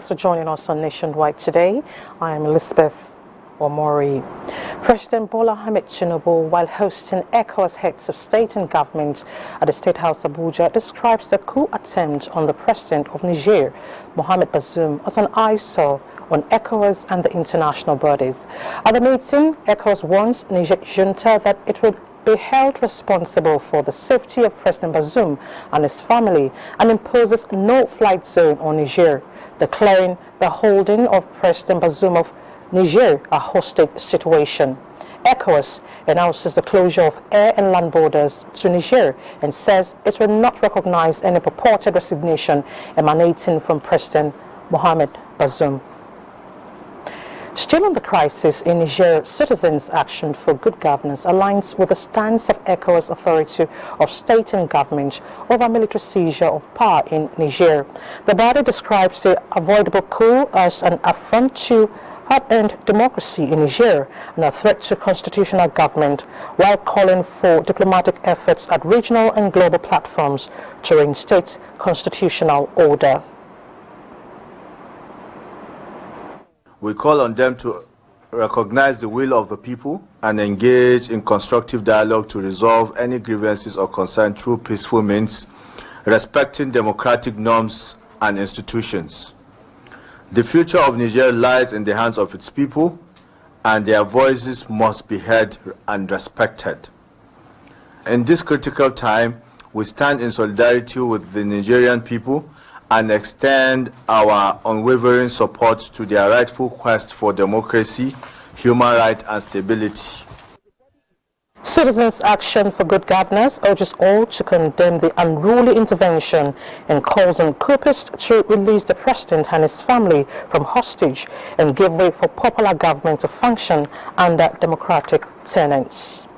Thanks for joining us on Nationwide today. I am Elizabeth Omori. President Bola Ahmed Tinubu, while hosting ECOWAS heads of state and government at the State House Abuja, describes the coup attempt on the president of Niger, Mohamed Bazoum, as an eyesore on ECOWAS and the international bodies. At the meeting, ECOWAS warns Niger junta that it would be held responsible for the safety of President Bazoum and his family and imposes no-flight zone on Niger, declaring the holding of President Bazoum of Niger a hostage situation. ECOWAS announces the closure of air and land borders to Niger and says it will not recognize any purported resignation emanating from President Mohamed Bazoum. Still on the crisis in Niger, Citizens Action for Good Governance aligns with the stance of ECOWAS Authority of State and Government over military seizure of power in Niger. The body describes the avoidable coup as an affront to hard-earned democracy in Niger and a threat to constitutional government, while calling for diplomatic efforts at regional and global platforms to reinstate constitutional order. We call on them to recognize the will of the people and engage in constructive dialogue to resolve any grievances or concerns through peaceful means, respecting democratic norms and institutions. The future of Niger lies in the hands of its people, and their voices must be heard and respected. In this critical time, we stand in solidarity with the Nigerian people and extend our unwavering support to their rightful quest for democracy, human rights, and stability. Citizens Action for Good Governance urges all to condemn the unruly intervention and calls on coupists to release the president and his family from hostage and give way for popular government to function under democratic tenets.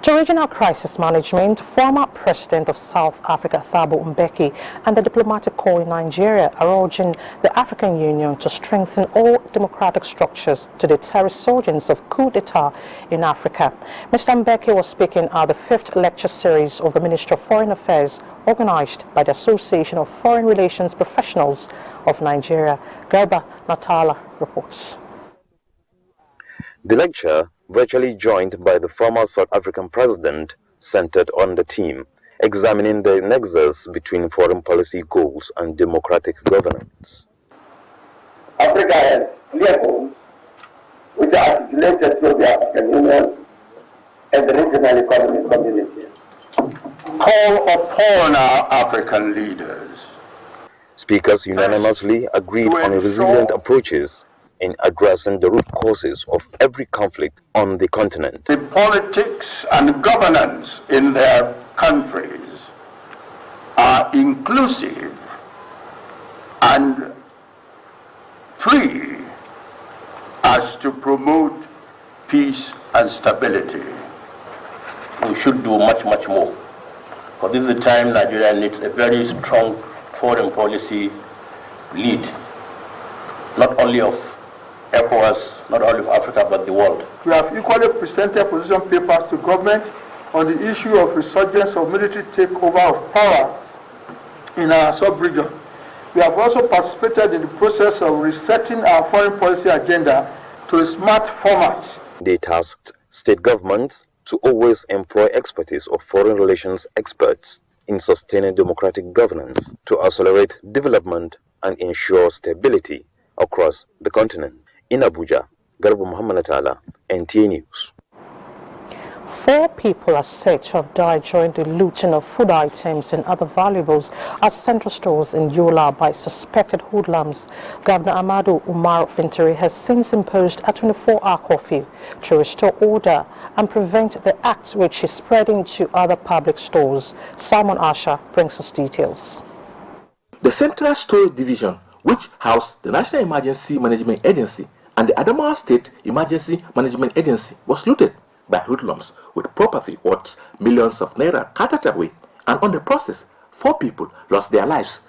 To regional crisis management, former President of South Africa Thabo Mbeki and the diplomatic corps in Nigeria are urging the African Union to strengthen all democratic structures to deter resurgence of coup d'etat in Africa. Mr. Mbeki was speaking at the 5th lecture series of the Ministry of Foreign Affairs organized by the Association of Foreign Relations Professionals of Nigeria. Garba Natala reports. The lecture, virtually joined by the former South African president, centered on the theme, examining the nexus between foreign policy goals and democratic governance. Africa has clear goals which are articulated through the African Union and the regional economic community. Call upon our African leaders. Speakers unanimously agreed on resilient approaches in addressing the root causes of every conflict on the continent. The politics and governance in their countries are inclusive and free as to promote peace and stability. We should do much more. Because this is the time Nigeria needs a very strong foreign policy lead, not only of ECOWAS, not only of Africa, but the world. We have equally presented position papers to government on the issue of resurgence of military takeover of power in our sub-region. We have also participated in the process of resetting our foreign policy agenda to a smart format. They tasked state governments to always employ expertise of foreign relations experts in sustaining democratic governance to accelerate development and ensure stability across the continent. In Abuja, Garba Muhammad Atala, NTA News. 4 people are said to have died during the looting of food items and other valuables at central stores in Yola by suspected hoodlums. Governor Ahmadu Umar Fintiri has since imposed a 24-hour curfew to restore order and prevent the act which is spreading to other public stores. Simon Asha brings us details. The Central Storage Division, which housed the National Emergency Management Agency and the Adamawa State Emergency Management Agency, was looted by hoodlums with property worth millions of naira carted away, and on the process, 4 people lost their lives.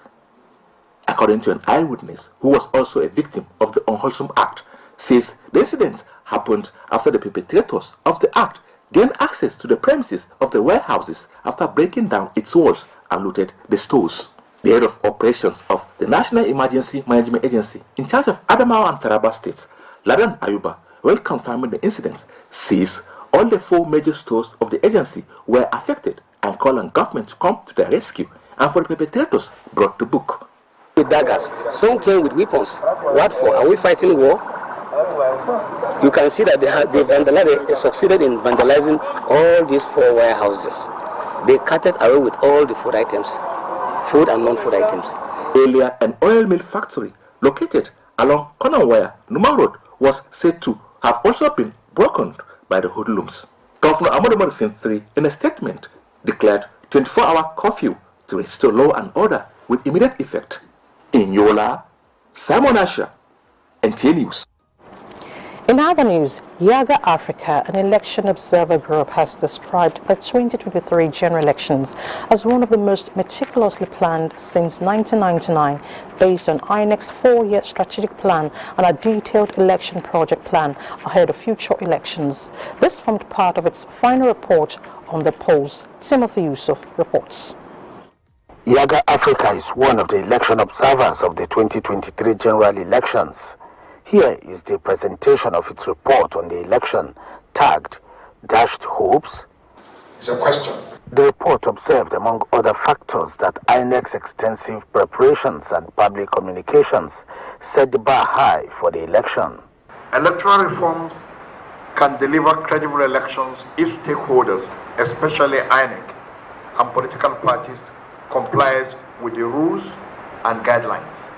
According to an eyewitness who was also a victim of the unwholesome act, says the incident happened after the perpetrators of the act gained access to the premises of the warehouses after breaking down its walls and looted the stores. The head of operations of the National Emergency Management Agency in charge of Adamawa and Taraba states, Ladan Ayuba, while confirming the incidents, says all the 4 major stores of the agency were affected and called on government to come to their rescue and for the perpetrators brought to book. With daggers, some came with weapons. What for? Are we fighting war? You can see that they succeeded in vandalizing all these 4 warehouses. They carted away with all the food items, food and non-food items. Earlier, an oil mill factory located along Konawaya, Numa Road was said to have also been broken by the hoodlums. Governor Amadou Marufin III, in a statement, declared 24-hour curfew to restore law and order with immediate effect. In Yola, Simon Asher, NTA News. In other news, Yaga Africa, an election observer group, has described the 2023 general elections as one of the most meticulously planned since 1999, based on INEC's 4-year strategic plan and a detailed election project plan ahead of future elections. This formed part of its final report on the polls. Timothy Yusuf reports. Yaga Africa is one of the election observers of the 2023 general elections. Here is the presentation of its report on the election, tagged Dashed Hopes. It's a question. The report observed, among other factors, that INEC's extensive preparations and public communications set the bar high for the election. Electoral reforms can deliver credible elections if stakeholders, especially INEC and political parties, complies with the rules and guidelines.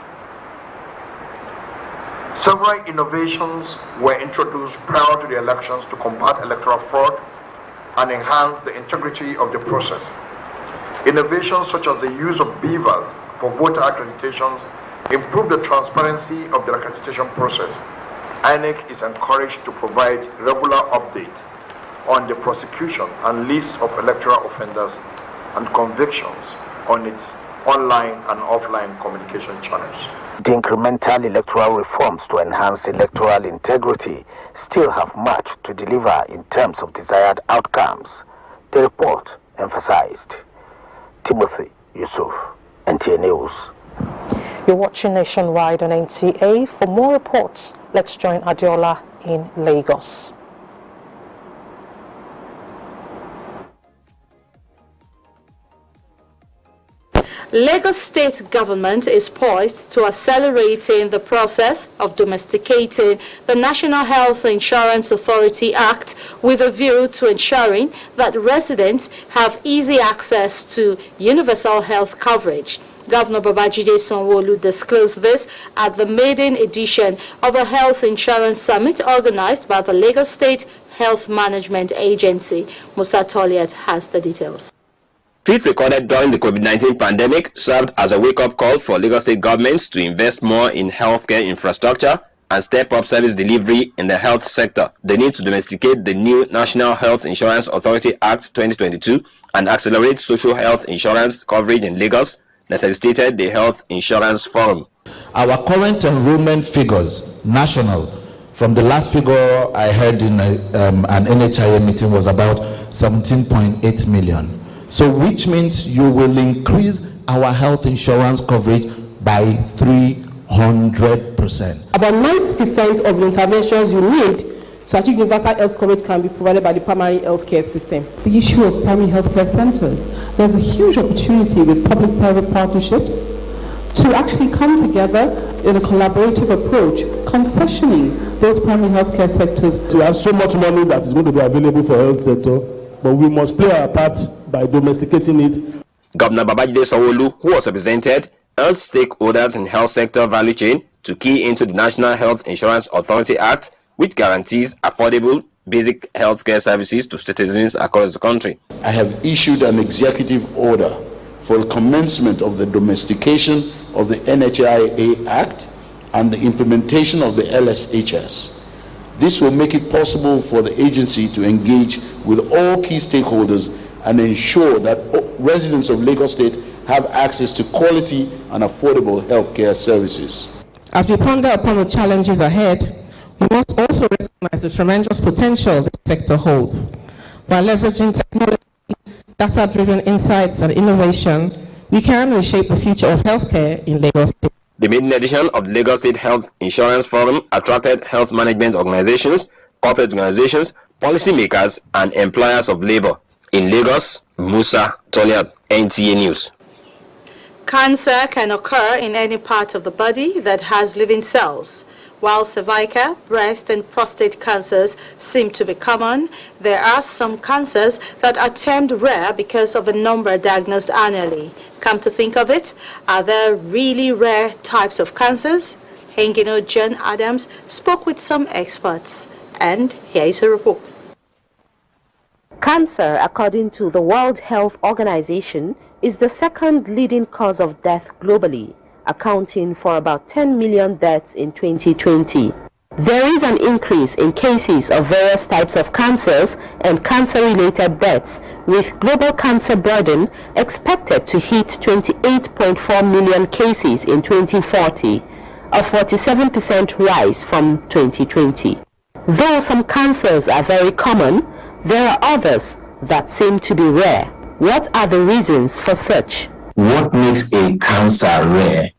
Several innovations were introduced prior to the elections to combat electoral fraud and enhance the integrity of the process. Innovations such as the use of beavers for voter accreditations improve the transparency of the accreditation process. INEC is encouraged to provide regular updates on the prosecution and list of electoral offenders and convictions on its online and offline communication channels. The incremental electoral reforms to enhance electoral integrity still have much to deliver in terms of desired outcomes, the report emphasized. Timothy Yusuf, NTA News. You're watching Nationwide on NTA. For more reports, let's join Adiola in Lagos. Lagos State government is poised to accelerating the process of domesticating the National Health Insurance Authority Act with a view to ensuring that residents have easy access to universal health coverage. Governor Babajide Sanwo-Olu disclosed this at the maiden edition of a health insurance summit organized by the Lagos State Health Management Agency. Musa Toliat has the details. Tweet recorded during the COVID-19 pandemic served as a wake-up call for Lagos State governments to invest more in healthcare infrastructure and step up service delivery in the health sector. The need to domesticate the new National Health Insurance Authority Act 2022 and accelerate social health insurance coverage in Lagos necessitated the Health Insurance Forum. Our current enrollment figures, national, from the last figure I heard in an NHIA meeting was about 17.8 million. So which means you will increase our health insurance coverage by 300%. About 90% of the interventions you need to achieve universal health coverage can be provided by the primary health care system. The issue of primary health care centers, there's a huge opportunity with public-private partnerships to actually come together in a collaborative approach, concessioning those primary health care sectors. We have so much money that is going to be available for health sector, but we must play our part by domesticating it. Governor Babajide Sanwo-Olu, who was represented, urged stakeholders in health sector value chain to key into the National Health Insurance Authority Act, which guarantees affordable basic health care services to citizens across the country. I have issued an executive order for the commencement of the domestication of the NHIA Act and the implementation of the LSHS. This will make it possible for the agency to engage with all key stakeholders and ensure that residents of Lagos State have access to quality and affordable healthcare services. As we ponder upon the challenges ahead, we must also recognize the tremendous potential this sector holds. By leveraging technology, data-driven insights and innovation, we can reshape the future of healthcare in Lagos State. The maiden edition of the Lagos State Health Insurance Forum attracted health management organizations, corporate organizations, policymakers, and employers of labor. In Lagos, Musa Toliat, NTA News. Cancer can occur in any part of the body that has living cells. While cervical, breast, and prostate cancers seem to be common, there are some cancers that are termed rare because of a number diagnosed annually. Come to think of it, are there really rare types of cancers? Hengino John Adams spoke with some experts, and here is a report. Cancer, according to the World Health Organization, is the second leading cause of death globally, accounting for about 10 million deaths in 2020. There is an increase in cases of various types of cancers and cancer-related deaths, with global cancer burden expected to hit 28.4 million cases in 2040, a 47% rise from 2020. Though some cancers are very common, there are others that seem to be rare. What are the reasons for such? What makes a cancer rare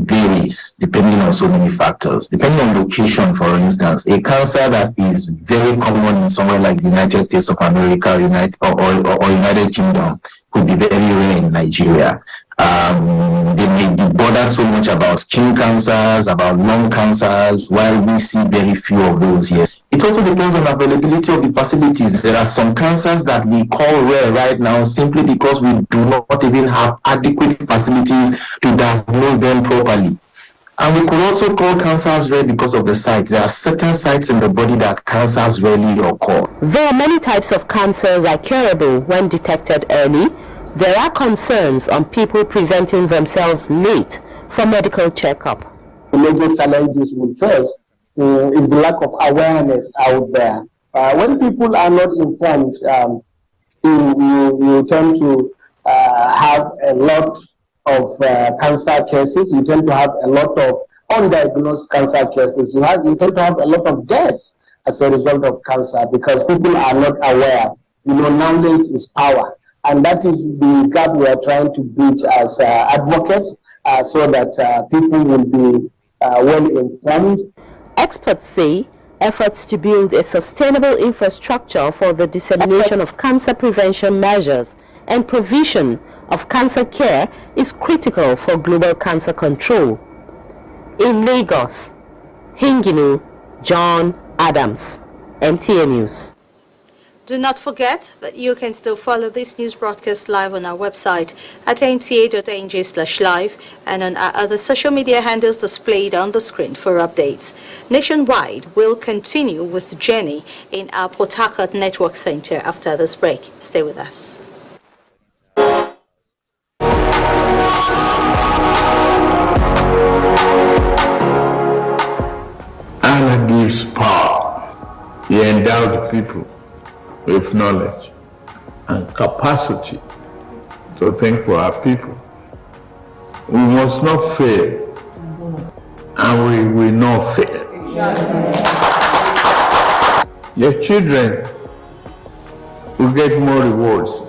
varies depending on so many factors. Depending on location, for instance, a cancer that is very common in somewhere like the United States of America or United Kingdom could be very rare in Nigeria. They may be bothered so much about skin cancers, about lung cancers, while we see very few of those here. It also depends on availability of the facilities. There are some cancers that we call rare right now simply because we do not even have adequate facilities to diagnose them properly. And we could also call cancers rare because of the site. There are certain sites in the body that cancers rarely occur. Though many types of cancers are curable when detected early, there are concerns on people presenting themselves late for medical checkup. The major challenges we face is the lack of awareness out there. When people are not informed, you tend to have a lot of cancer cases. You tend to have a lot of undiagnosed cancer cases. You tend to have a lot of deaths as a result of cancer because people are not aware. Knowledge is power. And that is the gap we are trying to bridge as advocates so that people will be well informed. Experts say efforts to build a sustainable infrastructure for the dissemination of cancer prevention measures and provision of cancer care is critical for global cancer control. In Lagos, Hinginu John Adams, NTA News. Do not forget that you can still follow this news broadcast live on our website at nta.ng/live and on our other social media handles displayed on the screen for updates. Nationwide, we'll continue with Jenny in our Port Harcourt Network Center after this break. Stay with us. Allah gives power. He endowed people with knowledge and capacity to think for our people. We must not fail, and we will not fail. Your children will get more rewards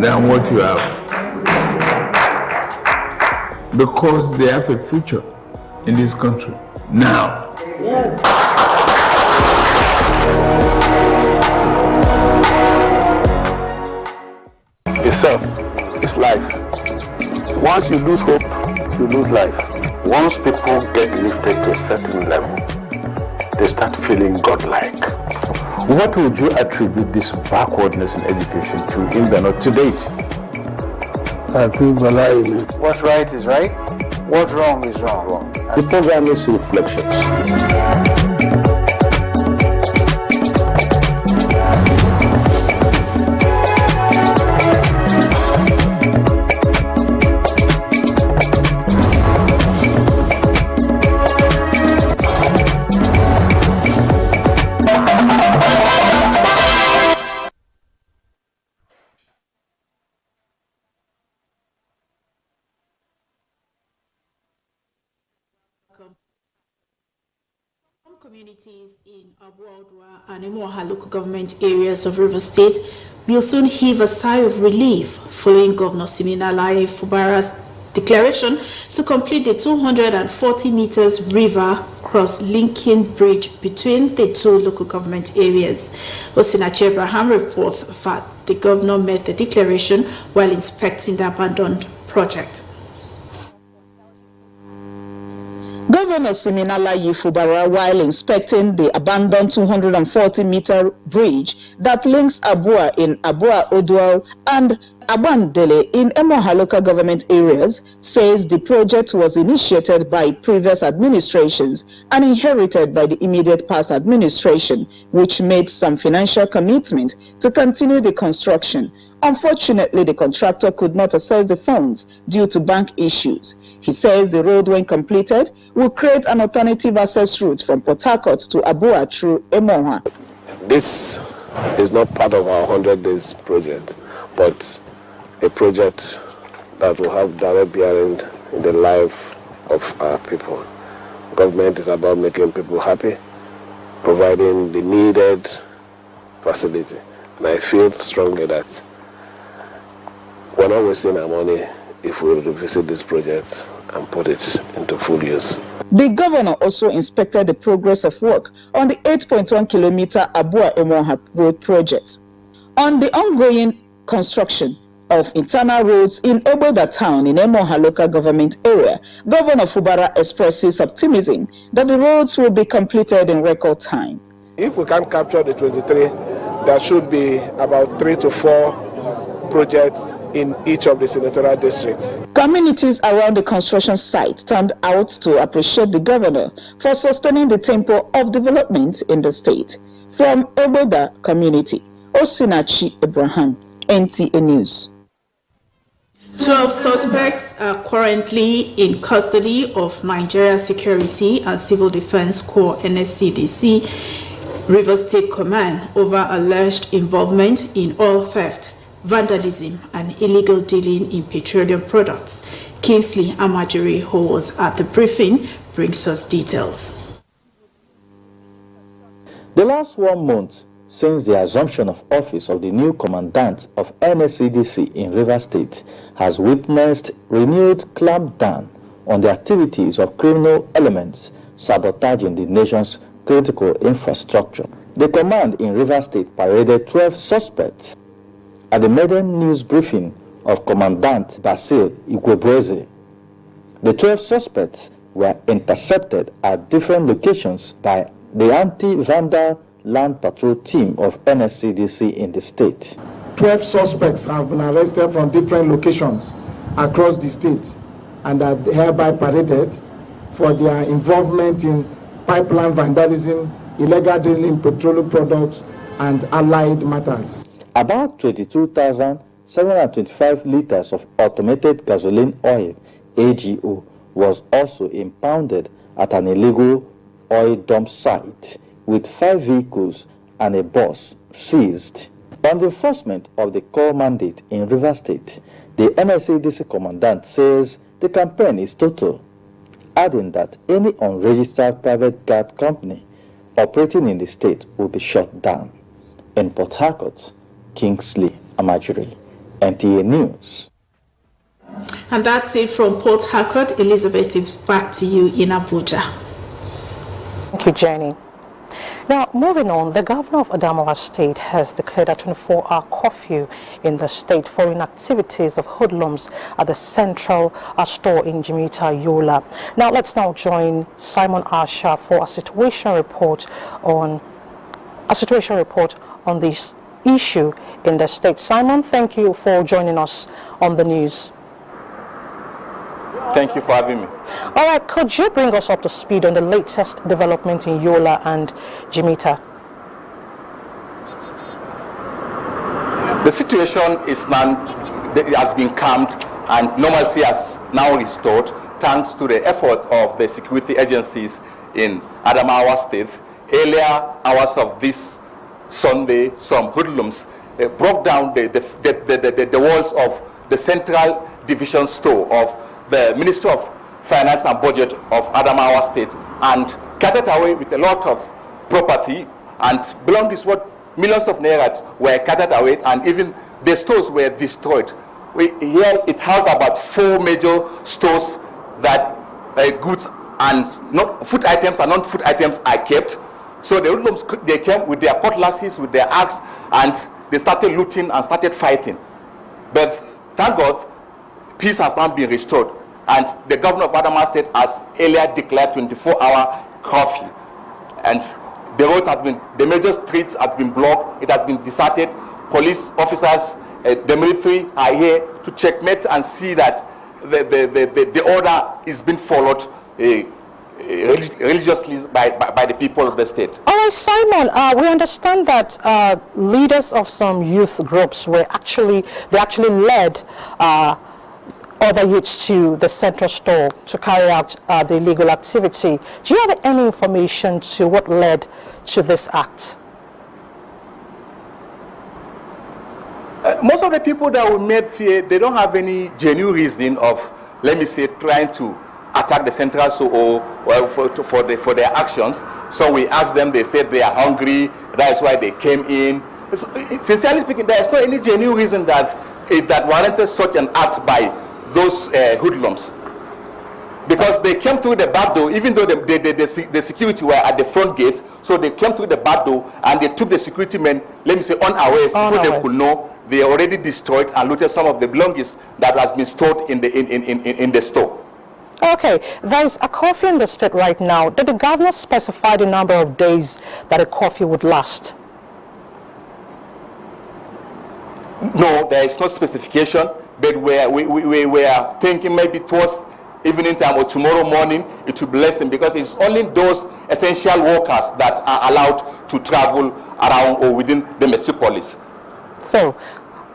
than what you have because they have a future in this country now. Yes. Itself is life. Once you lose hope, you lose life. Once people get lifted to a certain level, they start feeling godlike. What would you attribute this backwardness in education to in the to date? I think what's right is right, what's wrong is wrong. The program is reflections. Communities in Abuja and Imoha local government areas of River State will soon heave a sigh of relief following Governor Siminalayi Fubara's declaration to complete the 240 meters river cross-linking bridge between the two local government areas. Osinachi Abraham reports that the governor made the declaration while inspecting the abandoned project. Governor Siminalayi Fubara, while inspecting the abandoned 240-meter bridge that links Abuja in Abuja Odual and Abandele in Emoha local government areas, says the project was initiated by previous administrations and inherited by the immediate past administration, which made some financial commitment to continue the construction. Unfortunately, the contractor could not access the funds due to bank issues. He says the road, when completed, will create an alternative access route from Port Harcourt to Abuja through Emoha. This is not part of our 100 days project, but a project that will have direct bearing in the life of our people. Government is about making people happy, providing the needed facility. And I feel strongly that we're not wasting our money if we revisit this project and put it into full use. The governor also inspected the progress of work on the 8.1 kilometer Abuja-Emoha road project. On the ongoing construction of internal roads in Oboda town in Emoha local government area, Governor Fubara expresses optimism that the roads will be completed in record time. If we can capture the 23, there should be about 3 to 4 projects in each of the senatorial districts. Communities around the construction site turned out to appreciate the governor for sustaining the tempo of development in the state. From Oboda community, Osinachi Abraham, NTA News. 12 suspects are currently in custody of Nigeria Security and Civil Defense Corps NSCDC Rivers State Command over alleged involvement in oil theft, vandalism, and illegal dealing in petroleum products. Kingsley Amajiri, who was at the briefing, brings us details. The last 1 month since the assumption of office of the new commandant of NSCDC in Rivers State has witnessed renewed clampdown on the activities of criminal elements sabotaging the nation's critical infrastructure. The command in Rivers State paraded 12 suspects at the maiden news briefing of Commandant Basil Igwebueze. The 12 suspects were intercepted at different locations by the anti-vandal land patrol team of NSCDC in the state. 12 suspects have been arrested from different locations across the state and are hereby paraded for their involvement in pipeline vandalism, illegal dealing in petroleum products, and allied matters. About 22,725 liters of automated gasoline oil, AGO, was also impounded at an illegal oil dump site, with 5 vehicles and a bus seized. On the enforcement of the core mandate in Rivers State, the NSCDC commandant says the campaign is total, adding that any unregistered private guard company operating in the state will be shut down. In Port Harcourt, Kingsley Amajiri, NTA News. And that's it from Port Harcourt. Elizabeth, it's back to you in Abuja. Thank you, Jenny. Now, moving on, the governor of Adamawa State has declared a 24-hour curfew in the state following activities of hoodlums at the central store in Jimita, Yola. Now, let's now join Simon Asha for a situation report on this issue in the state. Simon, thank you for joining us on the news. Thank you for having me. All right, could you bring us up to speed on the latest development in Yola and Jimita? The situation is has been calmed and normalcy has now restored thanks to the effort of the security agencies in Adamawa State. Earlier hours of this Sunday, some hoodlums broke down the walls of the central division store of the Ministry of Finance and Budget of Adamawa State and carted away with a lot of property and belongings what millions of naira were carted away, and even the stores were destroyed. Here it has about 4 major stores that goods and food items and non-food items are kept. So the hoodlums, they came with their cutlasses, with their axe, and they started looting and started fighting. But thank God, peace has now been restored, and the governor of Adamawa State has earlier declared 24-hour curfew. And the roads have been, the major streets have been blocked, it has been deserted. Police officers, the military are here to checkmate and see that the order is being followed religiously by the people of the state. All right, Simon, we understand that leaders of some youth groups were actually led other youths to the central store to carry out the illegal activity. Do you have any information to what led to this act? Most of the people that we met here, they don't have any genuine reason of, let me say, trying to attack the central store or for their actions. So we asked them, they said they are hungry, that's why they came in. So, sincerely speaking, there is no any genuine reason that warranted such an act by those hoodlums. Because they came through the back door, even though the security were at the front gate, so they came through the back door and they took the security men, let me say, unawares, before they could know. They already destroyed and looted some of the belongings that has been stored in the store. Okay, there's a curfew in the state right now. Did the governor specify the number of days that a curfew would last? No, there is no specification, but we are thinking maybe towards evening time or tomorrow morning it will be lessened, because it's only those essential workers that are allowed to travel around or within the metropolis. So,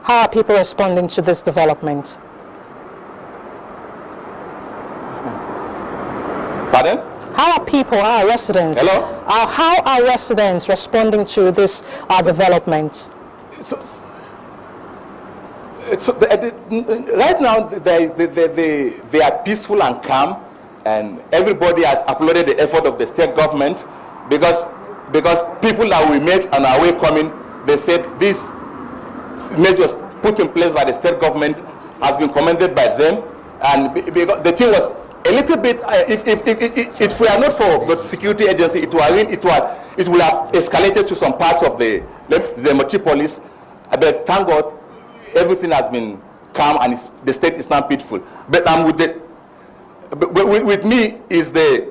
how are people responding to this development? Pardon? How are people, our residents, hello? How are residents responding to this development? Right now, they are peaceful and calm, and everybody has applauded the effort of the state government, because people that we met on our way coming, they said this measures put in place by the state government has been commended by them, and because the thing was a little bit, if we are not for the security agency, it will have escalated to some parts of the metropolis. But thank God, everything has been calm and the state is not peaceful. But with me is the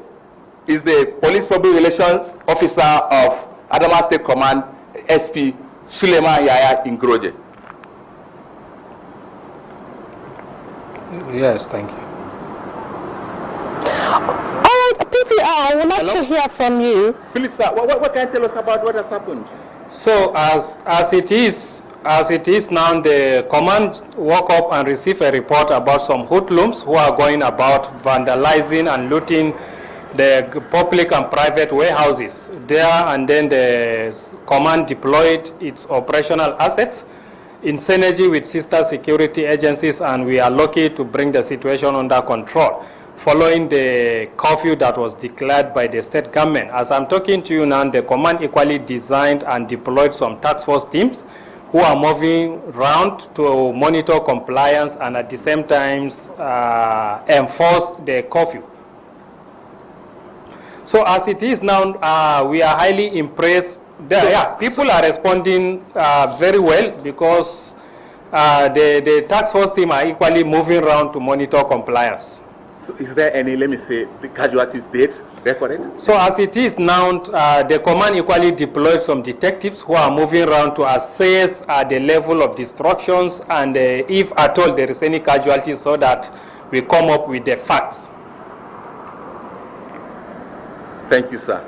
police public relations officer of Adamawa State Command, SP Suleiman Yaya Ingroje. Yes, thank you. All right, PPR, I would like to hear from you. Please, sir, what can you tell us about what has happened? So, as it is now, the command woke up and received a report about some hoodlums who are going about vandalizing and looting the public and private warehouses there, and then the command deployed its operational assets in synergy with sister security agencies, and we are lucky to bring the situation under control following the curfew that was declared by the state government. As I'm talking to you now, the command equally designed and deployed some task force teams who are moving around to monitor compliance and at the same time enforce the curfew. So as it is now, we are highly impressed. People are responding very well, because the task force team are equally moving around to monitor compliance. So is there any, let me say, the casualties date recorded? So as it is now, the command equally deployed some detectives who are moving around to assess the level of destructions and if at all there is any casualties, so that we come up with the facts. Thank you, sir.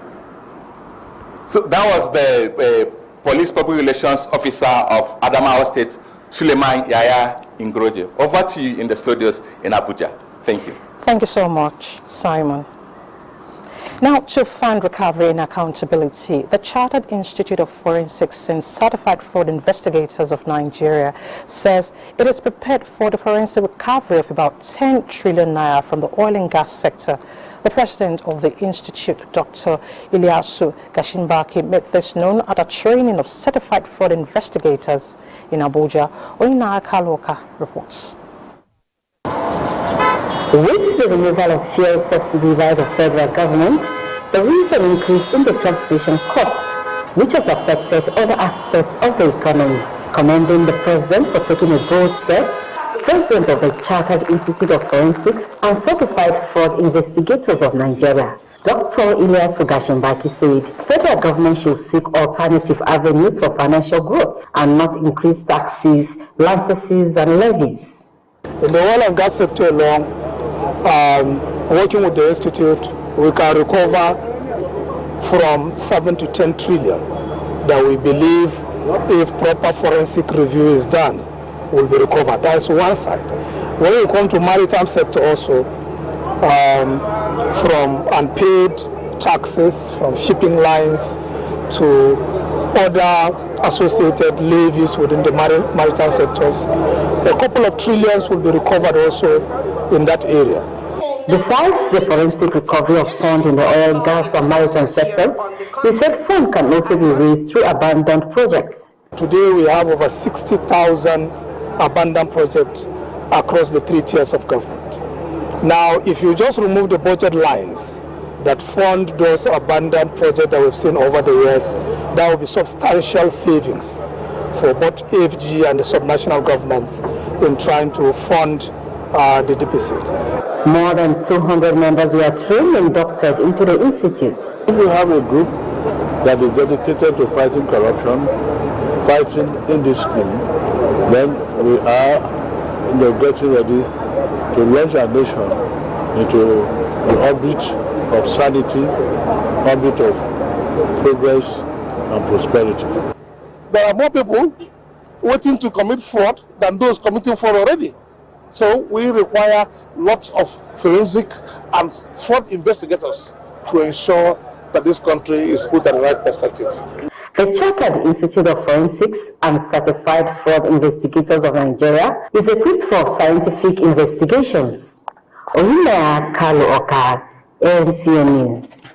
So that was the police public relations officer of Adamawa State, Suleiman Yaya Ingroje. Over to you in the studios in Abuja. Thank you. Thank you so much, Simon. Now, to fund recovery and accountability, the Chartered Institute of Forensics and Certified Fraud Investigators of Nigeria says it is prepared for the forensic recovery of about 10 trillion naira from the oil and gas sector. The president of the institute, Dr. Ilyasu Gashimbaki, made this known at a training of certified fraud investigators in Abuja. Oina Kaloka reports. With the removal of fuel subsidy by the federal government, there is an increase in the transportation costs, which has affected other aspects of the economy. Commending the president for taking a bold step, president of the Chartered Institute of Forensics and Certified Fraud Investigators of Nigeria, Dr. Ilyasu Gashimbaki said federal government should seek alternative avenues for financial growth and not increase taxes, licenses and levies. In the oil and gas sector alone, working with the institute, we can recover from 7 to 10 trillion that we believe, if proper forensic review is done, will be recovered. That's one side. When you come to maritime sector also, from unpaid taxes, from shipping lines to other associated levies within the maritime sectors, a couple of trillions will be recovered also in that area. Besides the forensic recovery of funds in the oil, gas and maritime sectors, the said fund can also be raised through abandoned projects. Today we have over 60,000 abandoned projects across the 3 tiers of government. Now, if you just remove the budget lines that fund those abandoned projects that we've seen over the years, that will be substantial savings for both AFG and the subnational governments in trying to fund the deficit. More than 200 members were trained and inducted into the institute. We have a group that is dedicated to fighting corruption, fighting indiscipline. Then we are getting ready to launch our nation into the orbit of sanity, orbit of progress and prosperity. There are more people waiting to commit fraud than those committing fraud already. So we require lots of forensic and fraud investigators to ensure that this country is put in the right perspective. The Chartered Institute of Forensics and Certified Fraud Investigators of Nigeria is equipped for scientific investigations. Oina Kaluoka, NTA News.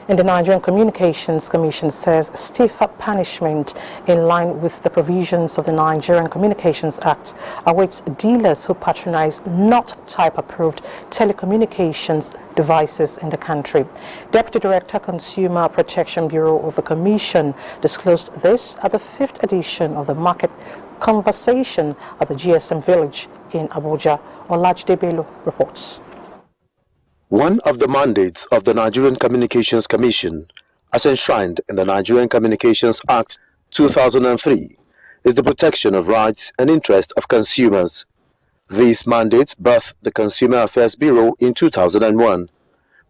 And the Nigerian Communications Commission says stiffer punishment in line with the provisions of the Nigerian Communications Act awaits dealers who patronize not type-approved telecommunications devices in the country. Deputy Director Consumer Protection Bureau of the Commission disclosed this at the 5th edition of the Market Conversation at the GSM Village in Abuja. Olajide Bello reports. One of the mandates of the Nigerian Communications Commission, as enshrined in the Nigerian Communications Act 2003, is the protection of rights and interests of consumers. These mandates birthed the Consumer Affairs Bureau in 2001,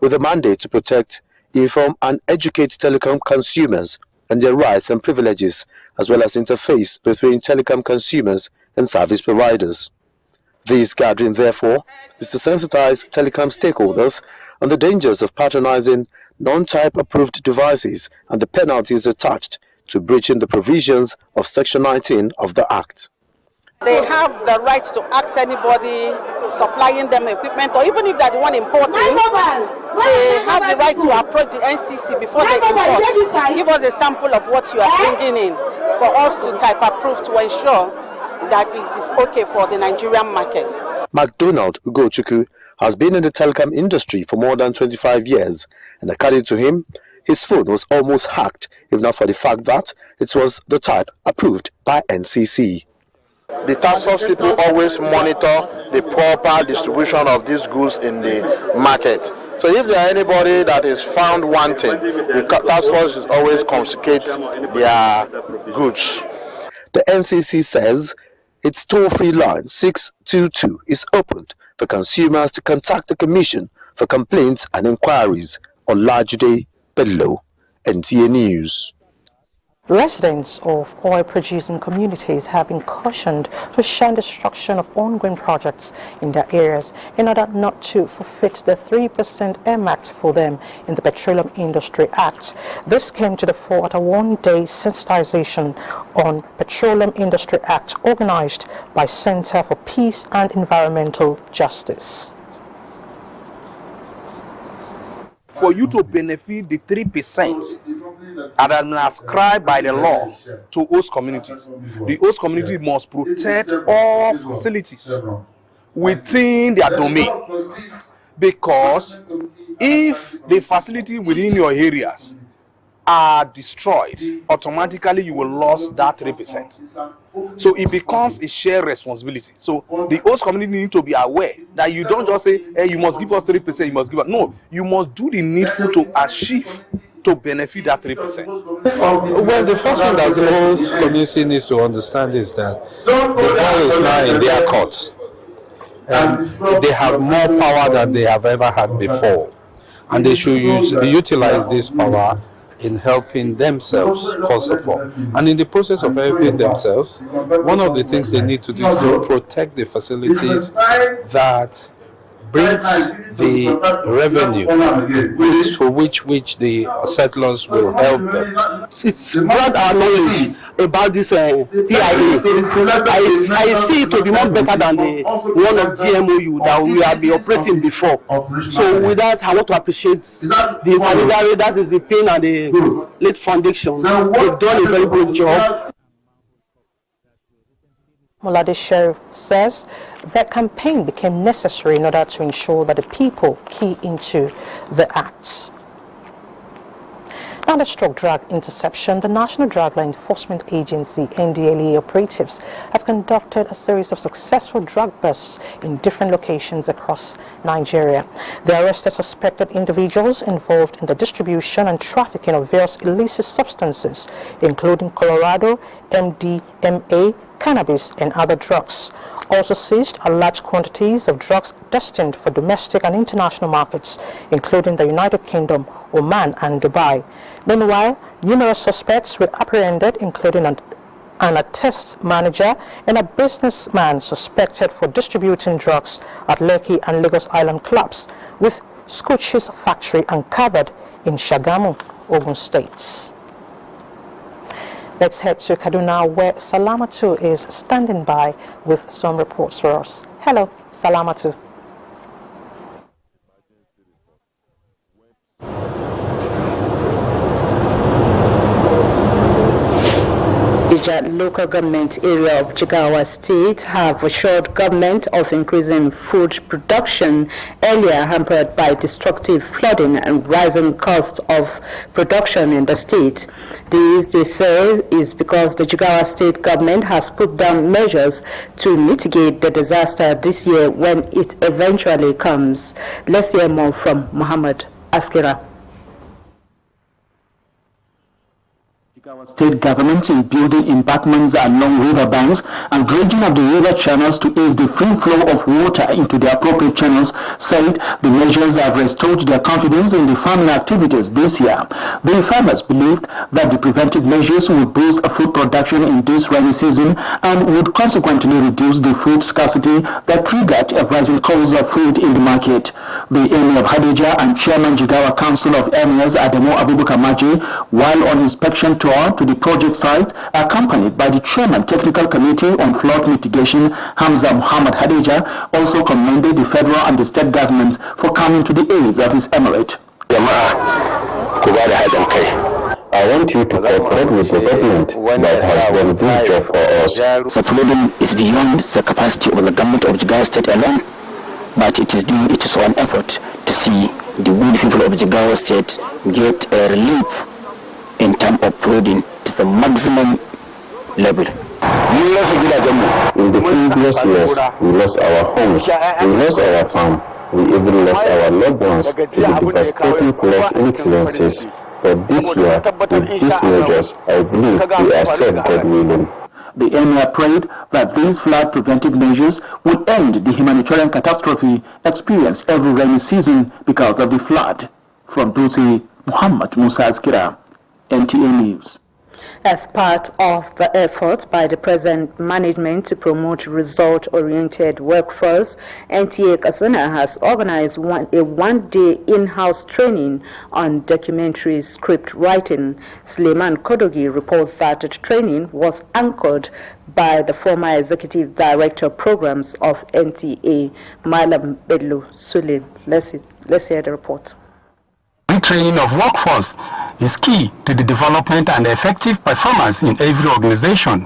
with a mandate to protect, inform and educate telecom consumers and their rights and privileges, as well as interface between telecom consumers and service providers. This gathering, therefore, is to sensitize telecom stakeholders on the dangers of patronizing non-type approved devices and the penalties attached to breaching the provisions of Section 19 of the Act. They have the right to ask anybody supplying them equipment, or even if they're the one importing, they have the right to approach the NCC before they import. Give us a sample of what you are bringing in for us to type approve to ensure that it is okay for the Nigerian market. McDonald Ugochukwu has been in the telecom industry for more than 25 years, and according to him, his phone was almost hacked, if not for the fact that it was the type approved by NCC. The task force people always monitor the proper distribution of these goods in the market. So if there are anybody that is found wanting, the task force always confiscate their goods. The NCC says its toll-free line 622 is opened for consumers to contact the Commission for complaints and inquiries. Olajide Bello, NTA News. Residents of oil-producing communities have been cautioned to shun destruction of ongoing projects in their areas in order not to forfeit the 3% earmarked for them in the Petroleum Industry Act. This came to the fore at a one-day sensitization on Petroleum Industry Act organized by Center for Peace and Environmental Justice. for you to benefit the 3% that has been ascribed by the law to host communities. The host community must protect all facilities within their domain, because if the facility within your areas are destroyed, automatically you will lose that 3%. So it becomes a shared responsibility. So the host community need to be aware that you don't just say, hey, you must give us 3%, you must give us. No, you must do the needful to achieve, to benefit that 3%. Well, the first thing that the host community needs to understand is that the ball is now in their court. They have more power than they have ever had before. And they should utilize this power in helping themselves, first of all. And in the process of helping themselves, one of the things they need to do is to protect the facilities that brings the revenue which the settlers will help them. It's brought our knowledge about this PIA. I see it to be much better than the one of GMOU that we have been operating before. So with that, I want to appreciate the intermediary, that is the PAIN and the late foundation. They've done a very good job. Muladi Sheriff says the campaign became necessary in order to ensure that the people key into the acts. Now, the stroke drug interception, the National Drug Law Enforcement Agency (NDLEA) operatives have conducted a series of successful drug busts in different locations across Nigeria. They arrested suspected individuals involved in the distribution and trafficking of various illicit substances, including Colorado, MDMA, cannabis, and other drugs. Also seized are large quantities of drugs destined for domestic and international markets, including the United Kingdom, Oman, and Dubai. Meanwhile, numerous suspects were apprehended, including an attest manager and a businessman suspected for distributing drugs at Lekki and Lagos Island clubs, with Scotch's factory uncovered in Shagamu, Ogun States. Let's head to Kaduna, where Salamatu is standing by with some reports for us. Hello, Salamatu. Abuja local government area of Jigawa State have assured government of increasing food production, earlier hampered by destructive flooding and rising cost of production in the state. This, they say, is because the Jigawa State government has put down measures to mitigate the disaster this year when it eventually comes. Let's hear more from Muhammad Askira. Our state government in building embankments along river banks and dredging of the river channels to ease the free flow of water into the appropriate channels said the measures have restored their confidence in the farming activities this year. The farmers believed that the preventive measures would boost food production in this rainy season and would consequently reduce the food scarcity that triggered a rising cost of food in the market. The Emir of Hadija and Chairman Jigawa Council of Emirs Adamawa while on inspection tour to the project site, accompanied by the Chairman Technical Committee on Flood Mitigation, Hamza Muhammad Hadija, also commended the federal and the state governments for coming to the aid of his emirate. I want you to cooperate with the government that has done this job for us. The flooding is beyond the capacity of the government of Jigawa State alone, but it is doing its own effort to see the good people of Jigawa State get a relief in terms of flooding to the maximum level. In the previous years, we lost our homes, we lost our farm, we even lost our loved ones to the devastating flood incidences. But this year, with these measures, I believe we are safe, God willing. The Emir prayed that these flood preventive measures would end the humanitarian catastrophe experienced every rainy season because of the flood. From Dutse, Muhammad Musa Askira, NTA News. As part of the effort by the present management to promote result-oriented workforce, NTA Kasana has organized a one-day in-house training on documentary script writing. Suleiman Kodogi reports that the training was anchored by the former Executive Director Programs of NTA, Malam Bello Sulim. Let's hear the report. training of workforce is key to the development and effective performance in every organization.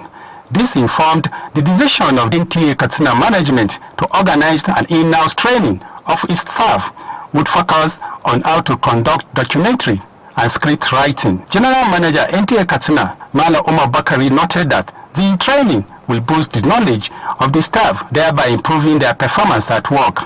This informed the decision of NTA Katsina management to organize an in-house training of its staff with focus on how to conduct documentary and script writing. General Manager NTA Katsina, Mala Umar Bakari, noted that the training will boost the knowledge of the staff, thereby improving their performance at work.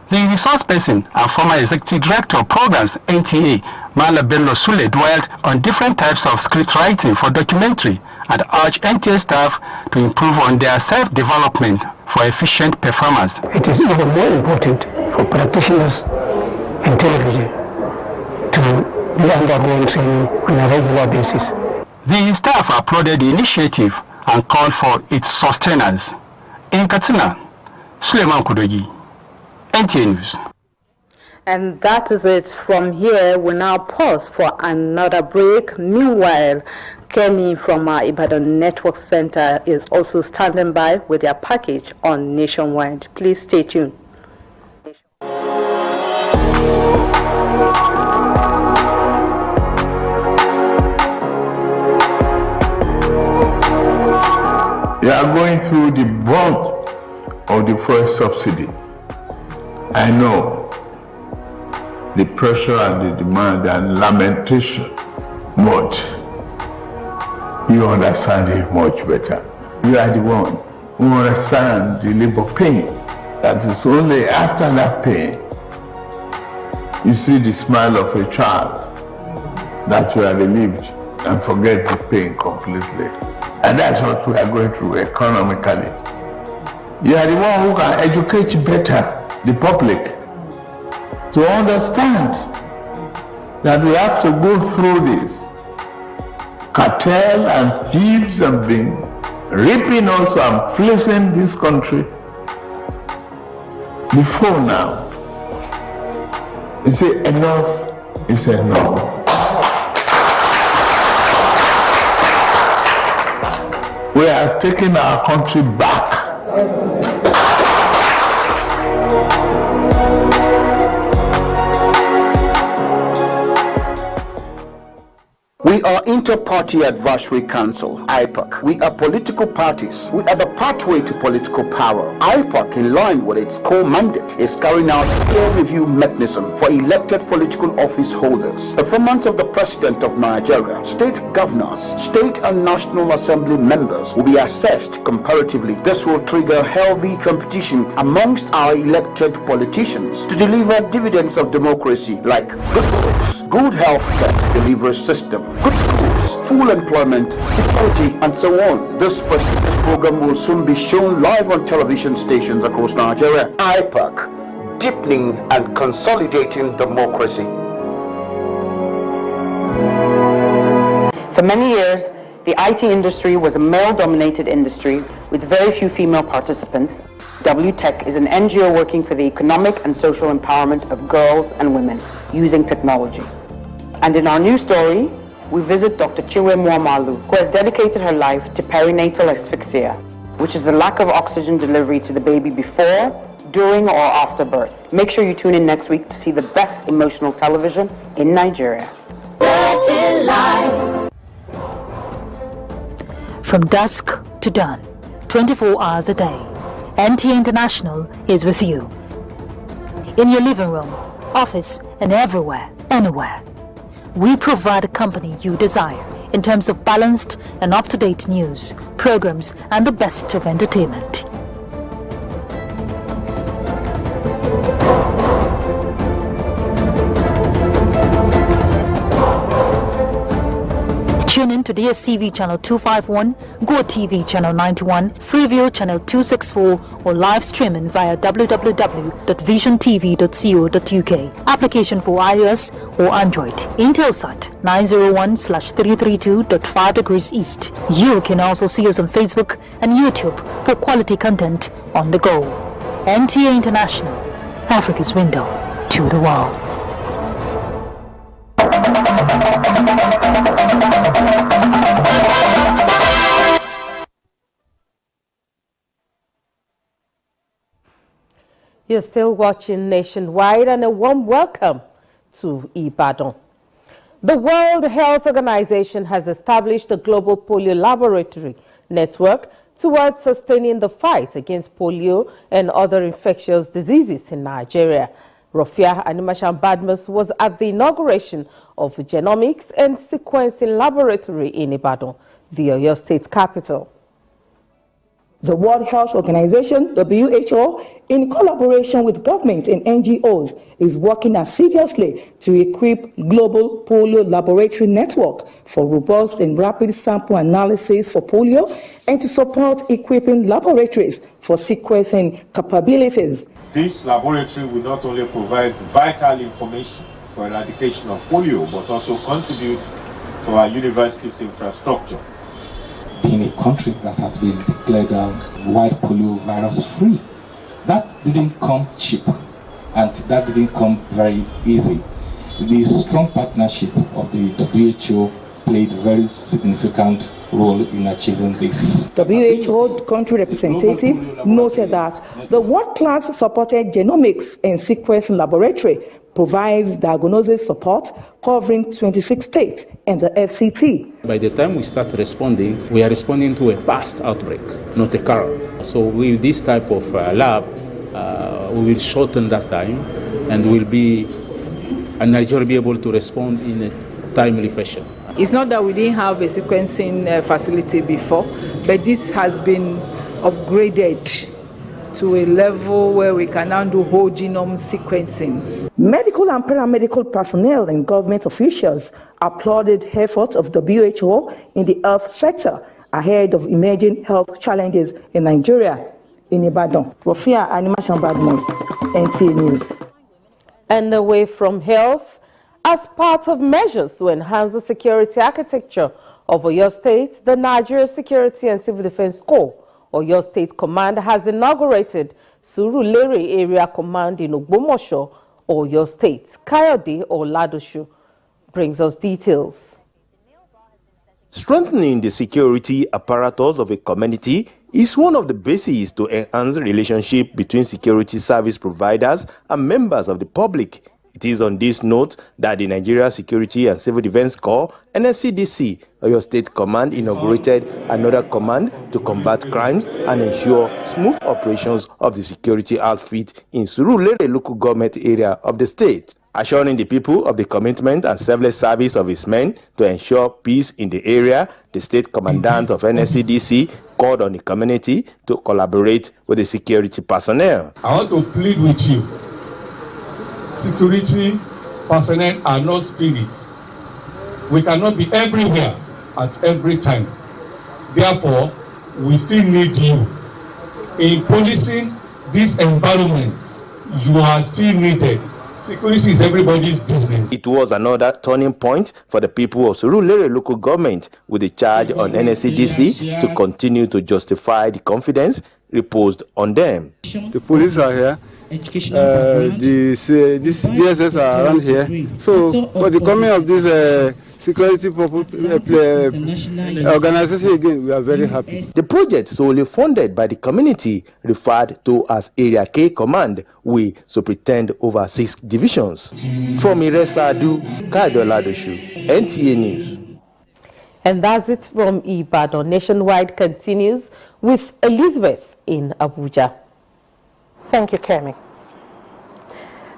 The resource person and former executive director of programs NTA, Mala Bello Sule, dwelled on different types of script writing for documentary and urged NTA staff to improve on their self-development for efficient performance. It is even more important for practitioners in television to be undergoing training on a regular basis. The staff applauded the initiative and called for its sustenance. In Katsina, Suleiman Kudogi, NTA News. And that is it. From here, we now pause for another break. Meanwhile, Kenny from our Ibadan Network Center is also standing by with their package on Nationwide. Please stay tuned. You are going through the brunt of the fuel subsidy. I know the pressure and the demand and lamentation, but you understand it much better. You are the one who understands the labor pain. That is only after that pain you see the smile of a child that you are relieved and forget the pain completely. And that's what we are going through economically. You are the one who can educate better the public to understand that we have to go through this. Cartel and thieves have been raping us and fleecing this country before now. You say enough is enough. We are taking our country back. We are Inter-Party Advisory Council, IPAC. We are political parties. We are the pathway to political power. IPAC, in line with its core mandate, is carrying out peer review mechanism for elected political office holders. Performance of the President of Nigeria, state governors, state and National Assembly members will be assessed comparatively. This will trigger healthy competition amongst our elected politicians to deliver dividends of democracy like good roads, good health care delivery system, good schools, full employment, security, and so on. This prestigious program will soon be shown live on television stations across Nigeria. IPAC, deepening and consolidating democracy. For many years, the IT industry was a male-dominated industry with very few female participants. WTech is an NGO working for the economic and social empowerment of girls and women using technology. And in our new story, we visit Dr. Chiwe Muamalu, who has dedicated her life to perinatal asphyxia, which is the lack of oxygen delivery to the baby before, during, or after birth. Make sure you tune in next week to see the best emotional television in Nigeria. From dusk to dawn, 24 hours a day, NTA International is with you. In your living room, office, and everywhere, anywhere. We provide a company you desire in terms of balanced and up-to-date news, programs, and the best of entertainment. Tune in to DSTV channel 251, Go TV channel 91, Freeview channel 264, or live streaming via www.visiontv.co.uk. Application for iOS or Android. Intelsat 901/332.5 degrees east. You can also see us on Facebook and YouTube for quality content on the go. NTA International, Africa's window to the world. You're still watching Nationwide, and a warm welcome to Ibadan. The World Health Organization has established a global polio laboratory network towards sustaining the fight against polio and other infectious diseases in Nigeria. Rofia Animashan Badmus was at the inauguration of a genomics and sequencing laboratory in Ibadan, the Oyo State capital. The World Health Organization, WHO, in collaboration with government and NGOs, is working assiduously to equip global polio laboratory network for robust and rapid sample analysis for polio and to support equipping laboratories for sequencing capabilities. This laboratory will not only provide vital information for eradication of polio, but also contribute to our university's infrastructure. Being a country that has been declared wide polio virus free, that didn't come cheap and that didn't come very easy. The strong partnership of the WHO played a very significant role in achieving this. WHO country representative noted that the world-class supported genomics and sequencing laboratory provides diagnosis support covering 26 states and the FCT. By the time we start responding, we are responding to a past outbreak, not a current. So with this type of lab, we will shorten that time and Nigeria will be able to respond in a timely fashion. It's not that we didn't have a sequencing facility before, but this has been upgraded to a level where we can now do whole genome sequencing. Medical and paramedical personnel and government officials applauded efforts of WHO in the health sector ahead of emerging health challenges in Nigeria. In Ibadan, Rofia Animashan Badmus, NTA News. And away from health, as part of measures to enhance the security architecture of Oyo State, the Niger Security and Civil Defense Corps, Oyo State Command, has inaugurated Surulere Area Command in Ogbomoso, Oyo State. Kayode Oladoshu brings us details. Strengthening the security apparatus of a community is one of the bases to enhance the relationship between security service providers and members of the public. It is on this note that the Nigeria Security and Civil Defense Corps, NSCDC, Oyo State Command, inaugurated another command to combat crimes and ensure smooth operations of the security outfit in Surulere local government area of the state, assuring the people of the commitment and selfless service of its men to ensure peace in the area. The state commandant of NSCDC called on the community to collaborate with the security personnel. I want to plead with you. Security personnel are not spirits. We cannot be everywhere at every time. Therefore, we still need you. In policing this environment, you are still needed. Security is everybody's business. It was another turning point for the people of Surulere local government, with the charge on NSCDC to continue to justify the confidence reposed on them. The police are here. This DSS are around here. So for the coming of this security organization again, we are very happy. The project, solely funded by the community, referred to as Area K Command, will superintend over 6 divisions. From Iresadu, Kadoladoshu, NTA News. And that's it from Ibadan. Nationwide continues with Elizabeth in Abuja. Thank you, Kemi.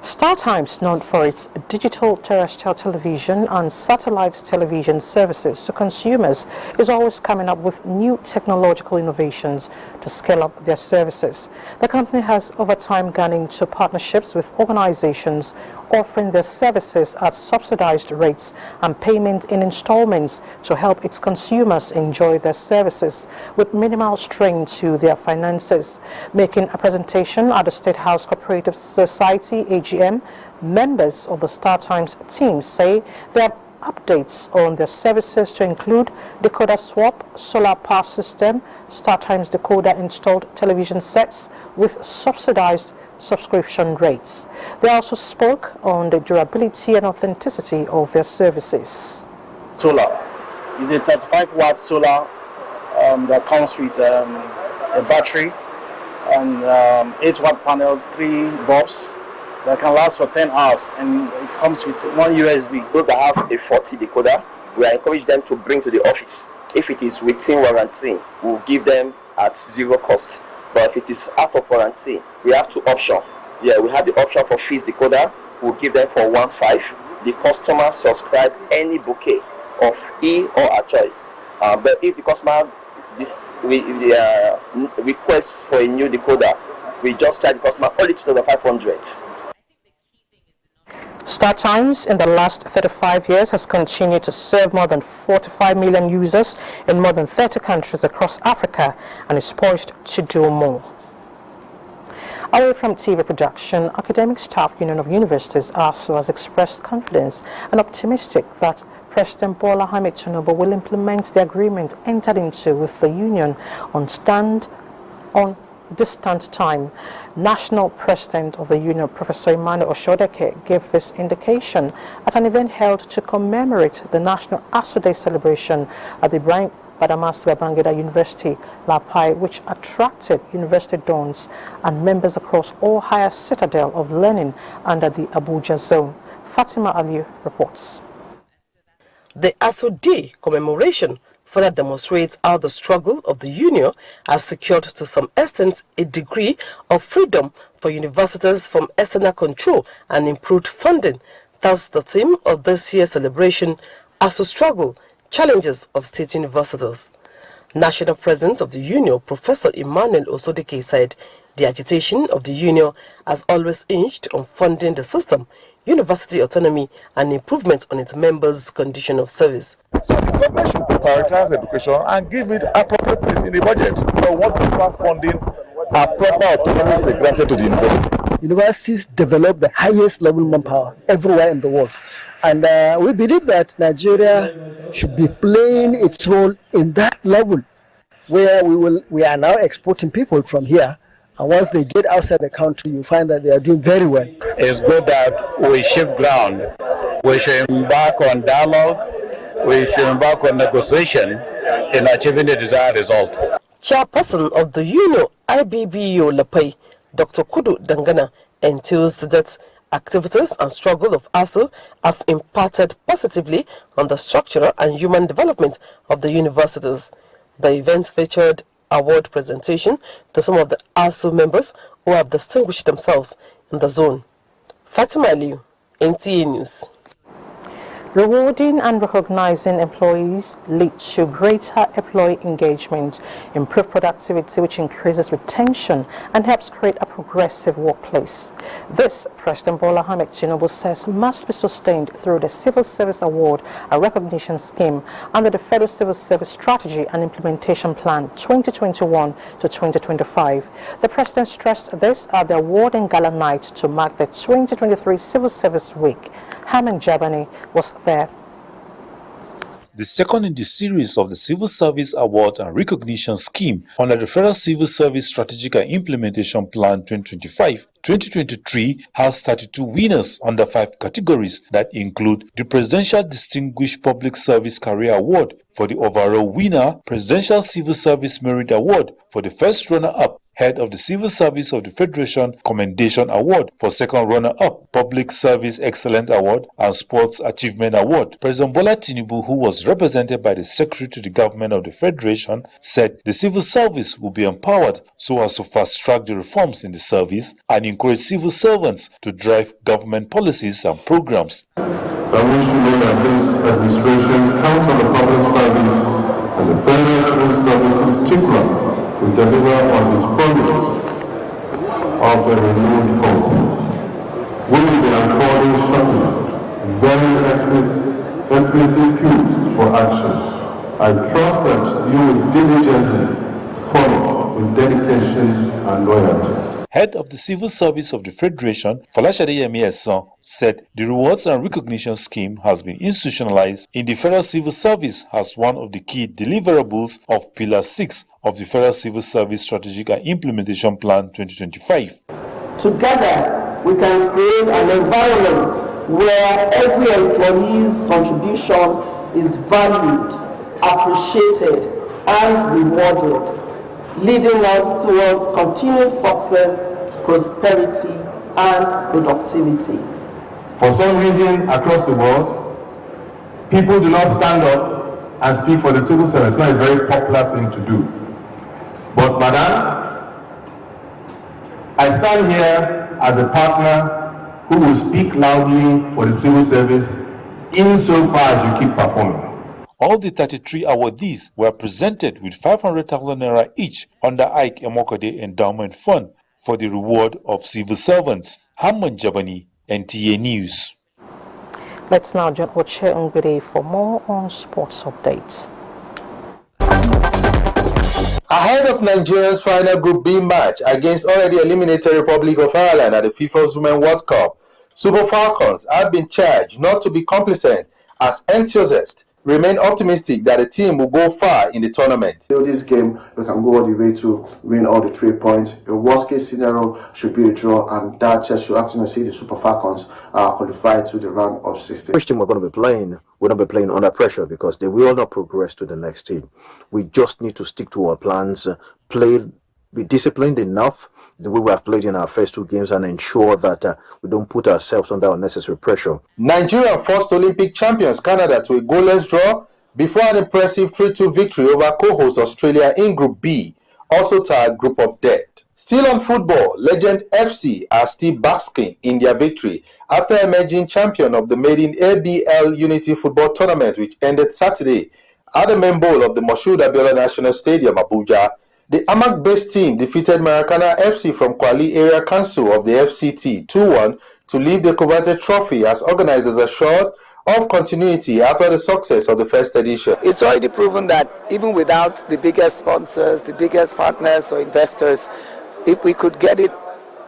StarTimes, known for its digital terrestrial television and satellite television services to consumers, is always coming up with new technological innovations to scale up their services. The company has over time gone into partnerships with organizations offering their services at subsidized rates and payment in installments to help its consumers enjoy their services with minimal strain to their finances. Making a presentation at the State House Cooperative Society AGM, members of the StarTimes team say they have updates on their services to include decoder swap, solar power system, StarTimes decoder installed television sets with subsidized subscription rates. They also spoke on the durability and authenticity of their services. Solar is a 35-watt solar that comes with a battery and 8-watt panel, 3 bulbs that can last for 10 hours, and it comes with one USB. Those that have a 40 decoder, we encourage them to bring to the office. If it is within warranty, we'll give them at zero cost. But if it is out of warranty, we have two options. Yeah, we have the option for fixed decoder. We'll give them for 1.5. The customer subscribe any bouquet of he or her choice. But if the customer request for a new decoder, we just charge the customer only 2,500. Star Times in the last 35 years has continued to serve more than 45 million users in more than 30 countries across Africa and is poised to do more. Away from TV production, Academic Staff Union of Universities also has expressed confidence and optimistic that President Bola Ahmed Tinubu will implement the agreement entered into with the union on distant time. National President of the Union, Professor Emmanuel Oshodeke, gave this indication at an event held to commemorate the National ASU Day celebration at the Badamasi Babangida University, Lapai, which attracted university dons and members across all higher citadel of learning under the Abuja zone. Fatima Ali reports. The ASU Day commemoration further demonstrates how the struggle of the union has secured to some extent a degree of freedom for universities from external control and improved funding. Thus, the theme of this year's celebration, ASU Struggle, Challenges of State Universities. National President of the union, Professor Emmanuel Oshodeke, said the agitation of the union has always hinged on funding the system, university autonomy, and improvement on its members' condition of service. So the government should prioritize education and give it appropriate place in the budget. So what proper funding are proper autonomy granted to the university. Universities develop the highest level manpower everywhere in the world. And we believe that Nigeria should be playing its role in that level where we are now exporting people from here. And once they get outside the country, you find that they are doing very well. It's good that we shift ground. We should embark on dialogue. We should embark on negotiation in achieving the desired result. Chairperson of the union, IBBO Lapai, Dr. Kudu Dangana, enthused that activities and struggle of ASU have impacted positively on the structural and human development of the universities. The event featured award presentation to some of the ASU members who have distinguished themselves in the zone. Fatima Aliu, NTA News. Rewarding and recognizing employees leads to greater employee engagement, improved productivity, which increases retention and helps create a progressive workplace. This, President Bola Ahmed Tinubu says, must be sustained through the Civil Service Award, a recognition scheme under the Federal Civil Service Strategy and Implementation Plan 2021 to 2025. The President stressed this at the award and gala night to mark the 2023 Civil Service Week. Haman Jabani was there. The second in the series of the Civil Service Award and Recognition Scheme under the Federal Civil Service Strategic and Implementation Plan 2025-2023 has 32 winners under 5 categories that include the Presidential Distinguished Public Service Career Award for the overall winner, Presidential Civil Service Merit Award for the first runner-up, Head of the Civil Service of the Federation Commendation Award for second runner-up, Public Service Excellence Award, and Sports Achievement Award. President Bola Tinubu, who was represented by the Secretary to the Government of the Federation, said the civil service will be empowered so as to fast-track the reforms in the service and encourage civil servants to drive government policies and programs. I wish to know that this administration counts on the public service and the Federal Civil Service in particular to deliver on its promise of a renewed hope. We will be unfolding shortly very explicit cues for action. I trust that you will diligently follow with dedication and loyalty. Head of the Civil Service of the Federation, Folashade Yemi, said the Rewards and Recognition Scheme has been institutionalized in the Federal Civil Service as one of the key deliverables of Pillar 6 of the Federal Civil Service Strategic and Implementation Plan 2025. Together, we can create an environment where every employee's contribution is valued, appreciated, and rewarded, leading us towards continued success, prosperity, and productivity. For some reason, across the world, people do not stand up and speak for the civil service. It's not a very popular thing to do. But, Madam, I stand here as a partner who will speak loudly for the civil service insofar as you keep performing. All the 33 awardees were presented with 500,000 naira each under Ike Emokode Endowment Fund for the reward of civil servants. Hamman Jabani, NTA News. Let's now join Oche Ngede for more on sports updates. Ahead of Nigeria's final Group B match against already eliminated Republic of Ireland at the FIFA's Women's World Cup, Super Falcons have been charged not to be complacent as enthusiasts remain optimistic that the team will go far in the tournament. In this game, we can go all the way to win all the 3 points. The worst case scenario should be a draw, and that just should actually see the Super Falcons qualify to the round of 16. Which team we're going to be playing, we're not be playing under pressure because they will not progress to the next team. We just need to stick to our plans, be disciplined enough the way we have played in our first 2 games and ensure that we don't put ourselves under unnecessary pressure. Nigeria forced Olympic champions Canada to a goalless draw before an impressive 3-2 victory over co-host Australia in Group B, also tagged Group of Death. Still on football, Legend FC are still basking in their victory after emerging champion of the maiden ABL Unity Football Tournament, which ended Saturday at the main bowl of the Moshood Abiola National Stadium, Abuja. The Amak-based team defeated Maracana FC from Kwali Area Council of the FCT 2-1 to leave the coveted trophy as organizers assured of continuity after the success of the first edition. It's already proven that even without the biggest sponsors, the biggest partners or investors, if we could get it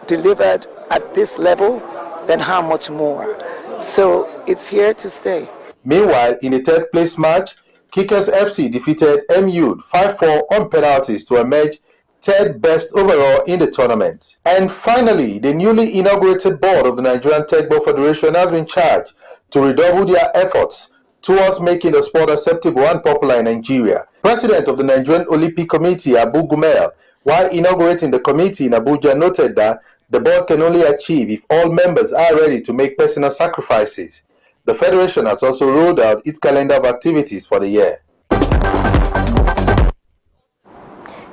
delivered at this level, then how much more? So it's here to stay. Meanwhile, in the third place match, Kickers FC defeated MU 5-4 on penalties to emerge third best overall in the tournament. And finally, the newly inaugurated board of the Nigerian Techball Federation has been charged to redouble their efforts towards making the sport acceptable and popular in Nigeria. President of the Nigerian Olympic Committee, Abu Gumel, while inaugurating the committee in Abuja, noted that the board can only achieve if all members are ready to make personal sacrifices. The Federation has also rolled out its calendar of activities for the year.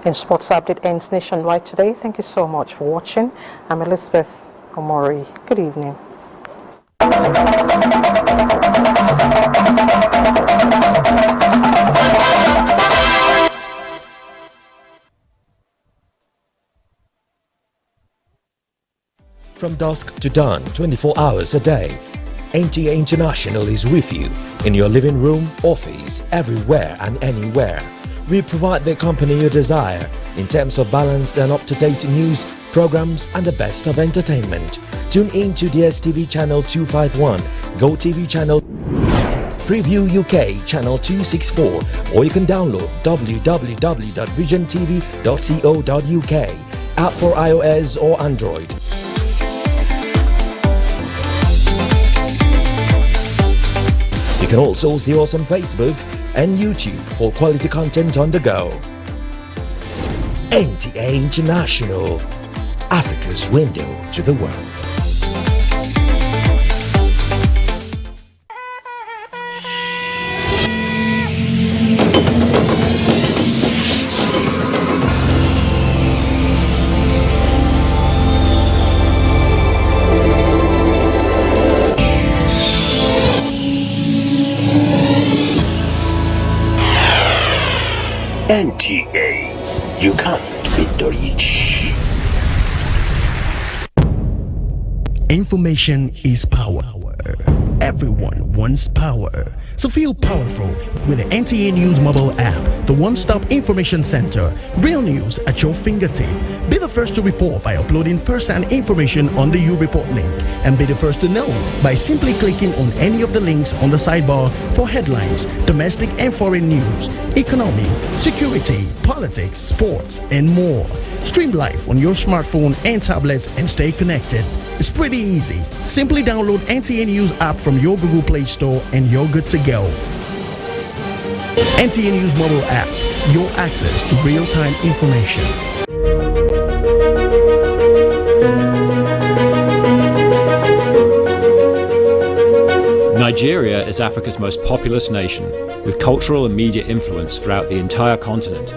In Sports Update ends nationwide today. Thank you so much for watching. I'm Elizabeth Omori. Good evening. From dusk to dawn, 24 hours a day, NTA International is with you in your living room, office, everywhere and anywhere. We provide the company you desire in terms of balanced and up-to-date news, programs and the best of entertainment. Tune in to DSTV channel 251, GoTV channel, Freeview UK channel 264, or you can download www.visiontv.co.uk, app for iOS or Android. You can also see us on Facebook and YouTube for quality content on the go. NTA International, Africa's window to the world. NTA, you can't beat the rich. Information is power. Everyone wants power. So feel powerful with the NTA News mobile app, the one-stop information center. Real news at your fingertip. Be the first to report by uploading first-hand information on the U-Report link, and be the first to know by simply clicking on any of the links on the sidebar for headlines, domestic and foreign news, economy, security, politics, sports, and more. Stream live on your smartphone and tablets and stay connected. It's pretty easy. Simply download NTA News app from your Google Play Store and you're good to go. NTA News mobile app, your access to real-time information. Nigeria is Africa's most populous nation, with cultural and media influence throughout the entire continent.